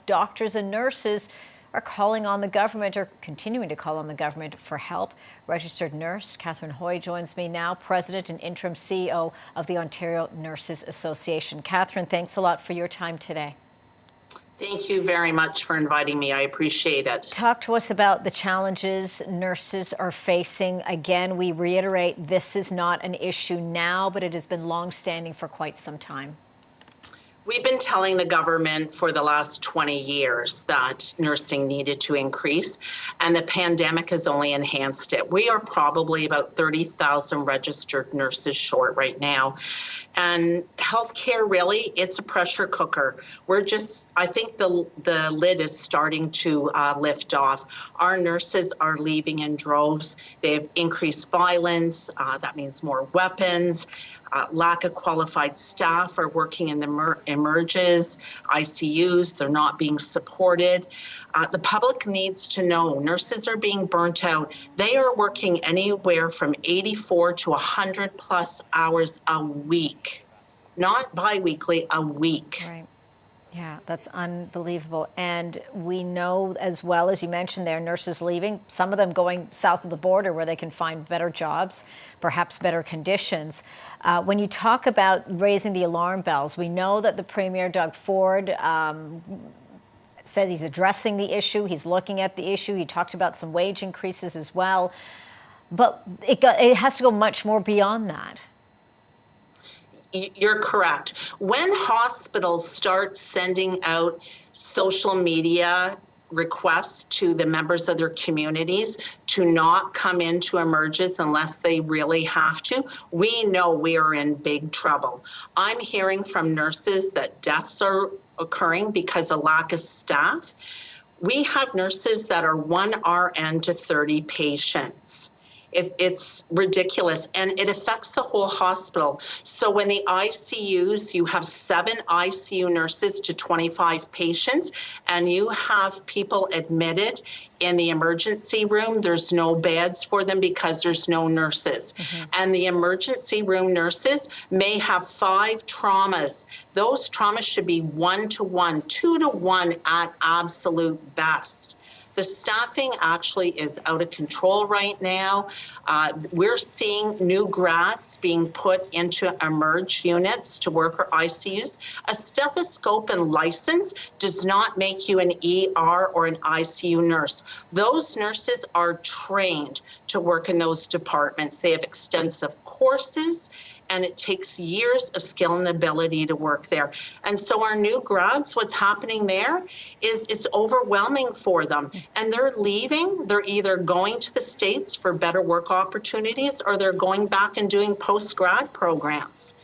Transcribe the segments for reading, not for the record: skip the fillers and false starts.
Doctors and nurses are calling on the government, or continuing to call on the government for help. Registered nurse Cathryn Hoy joins me now, President and interim CEO of the Ontario Nurses Association. Cathryn, thanks a lot for your time today. Thank you very much for inviting me. I appreciate it. Talk to us about the challenges nurses are facing. Again, we reiterate this is not an issue now, but it has been long-standing for quite some time. We've been telling the government for the last 20 years that nursing needed to increase, and the pandemic has only enhanced it. We are probably about 30,000 registered nurses short right now. And healthcare, really, it's a pressure cooker. I think the lid is starting to lift off. Our nurses are leaving in droves. They've increased violence. That means more weapons. Lack of qualified staff are working in the emerges, ICUs. They're not being supported. The public needs to know nurses are being burnt out. They are working anywhere from 84 to 100 plus hours a week, not biweekly, a week. Right. Yeah, that's unbelievable. And we know, as well, as you mentioned there, nurses leaving, some of them going south of the border where they can find better jobs, perhaps better conditions. When you talk about raising the alarm bells, we know that the Premier, Doug Ford, said he's addressing the issue. He's looking at the issue. He talked about some wage increases as well. But it has to go much more beyond that. You're correct. When hospitals start sending out social media requests to the members of their communities to not come into emerges unless they really have to, we know we are in big trouble. I'm hearing from nurses that deaths are occurring because of lack of staff. We have nurses that are 1 RN to 30 patients. It's ridiculous, and it affects the whole hospital. So when the ICUs, you have 7 ICU nurses to 25 patients, and you have people admitted in the emergency room. There's no beds for them because there's no nurses. And the emergency room nurses may have 5 traumas. Those traumas should be 1-to-1, 2-to-1 at absolute best. The staffing actually is out of control right now. We're seeing new grads being put into emerge units to work or ICUs. A stethoscope and license does not make you an ER or an ICU nurse. Those nurses are trained to work in those departments. They have extensive courses, and it takes years of skill and ability to work there. And so our new grads, what's happening there is it's overwhelming for them. And they're leaving. They're either going to the States for better work opportunities, or they're going back and doing post-grad programs.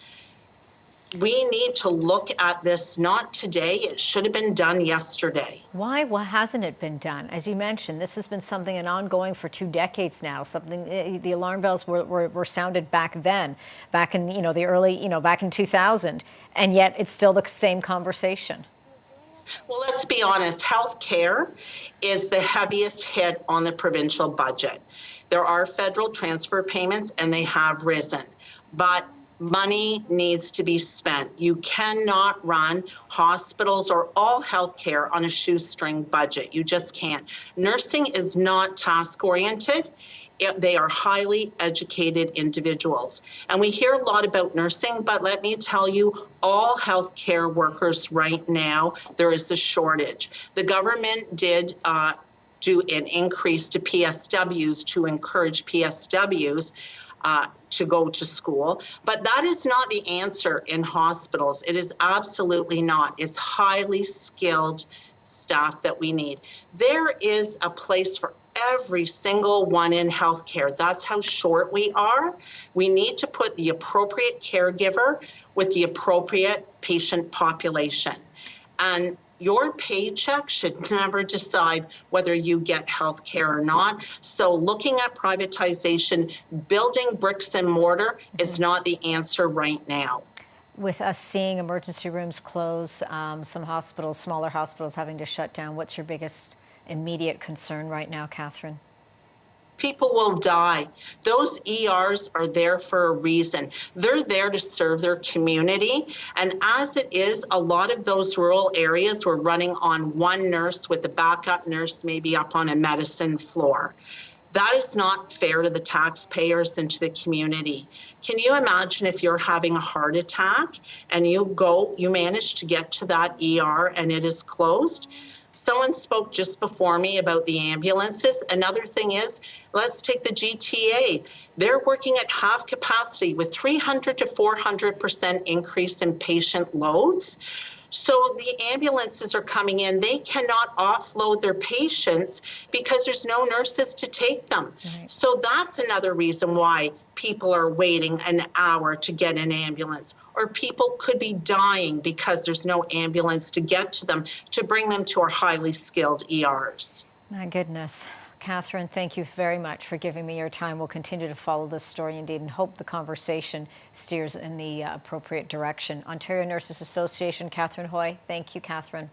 We need to look at this not today. It should have been done yesterday. Why hasn't it been done? As you mentioned, this has been something ongoing for 2 decades now. The alarm bells were sounded back then, back in the early back in 2000, and yet it's still the same conversation. Well, let's be honest. Healthcare is the heaviest hit on the provincial budget. There are federal transfer payments, and they have risen, but money needs to be spent. You cannot run hospitals or all healthcare on a shoestring budget. You just can't. Nursing is not task-oriented. They are highly educated individuals. And we hear a lot about nursing, but let me tell you, all healthcare workers right now, there is a shortage. The government did do an increase to PSWs to encourage PSWs to go to school. But that is not the answer in hospitals. It is absolutely not. It's highly skilled staff that we need. There is a place for every single one in healthcare. That's how short we are. We need to put the appropriate caregiver with the appropriate patient population. And your paycheck should never decide whether you get health care or not. So looking at privatization, building bricks and mortar is not the answer right now. With us seeing emergency rooms close, some hospitals, smaller hospitals having to shut down, what's your biggest immediate concern right now, Cathryn? people will die. Those ERs are there for a reason. They're there to serve their community. And as it is, a lot of those rural areas were running on one nurse with a backup nurse maybe up on a medicine floor. That is not fair to the taxpayers and to the community. Can you imagine if you're having a heart attack and you manage to get to that ER and it is closed? Someone spoke just before me about the ambulances. Another thing is, let's take the GTA. They're working at half capacity with 300 to 400% increase in patient loads. So the ambulances are coming in. They cannot offload their patients because there's no nurses to take them. Right. So that's another reason why people are waiting an hour to get an ambulance. Or people could be dying because there's no ambulance to get to them, to bring them to our highly skilled ERs. My goodness. Cathryn, thank you very much for giving me your time. We'll continue to follow this story indeed and hope the conversation steers in the appropriate direction. Ontario Nurses Association, Cathryn Hoy. Thank you, Cathryn.